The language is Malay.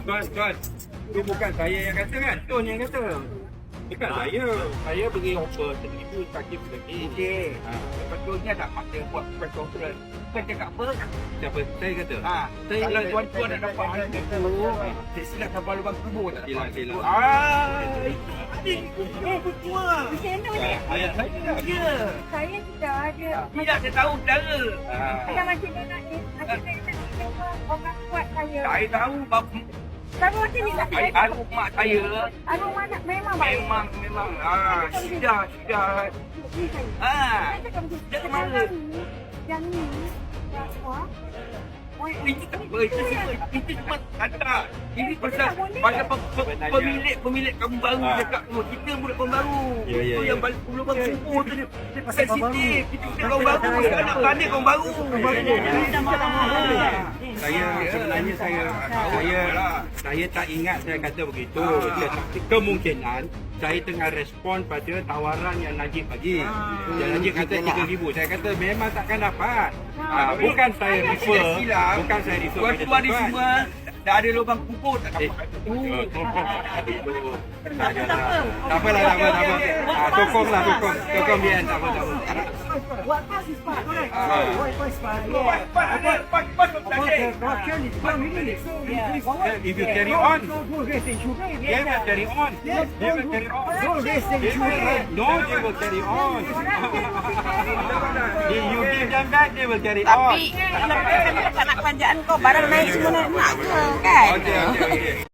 Tuan. Itu bukan saya yang kata kan? Tuan yang kata. Bukan saya. Saya beri offer RM1,000 kaki lagi. Okey. Sebetulnya tak paksa buat press conference. Bukan cakap apa. Siapa? Saya kata. Saya kalau tuan-tuan nak dapat harga tu, saya silakan lubang kubur tak dapat. Silang. Betul. Macam mana ni? Ayat saya dah. Ya. Saya tidak ada. Tidak saya tahu cara. Macam macam ni nak ni. Macam ni nak ni. Orang kuat saya. Saya tahu bapa Kamu macam ni tak saya. arwah mak saya Aduh mana memang baik. memang sudah. Jangan marah. Yang ni. Wah. Itu tak apa, itu cuma kata. Ini pasal pemilik kamu baru cakap tu. Kita budak kamu baru. Ya. Itu yang balik lubang kubur tu dia sensitif. Kita budak kamu baru. Sekarang nak berani kamu baru. Saya sebenarnya saya tak ingat saya kata begitu. Tetapi kemungkinan saya tengah respon pada tawaran yang Najib bagi. Yang Najib kata RM3,000. Saya kata memang takkan dapat. Bukan saya refer. Bukan saya refer pada Tuan-tuan ni semua dah ada lubang kubur tak dapat. Tak apalah. Tokonglah. Tokong dia. Tak apa. What pass is part, correct? What pass part? Corruption is one minute. So If you carry on, don't raise the issue. they will carry on. They will carry on. Don't raise the issue. No, they will carry on. If you give them back, they will carry on. Tapi lepas nak kerajaan kau barang naik semua nak ke kan? Okay.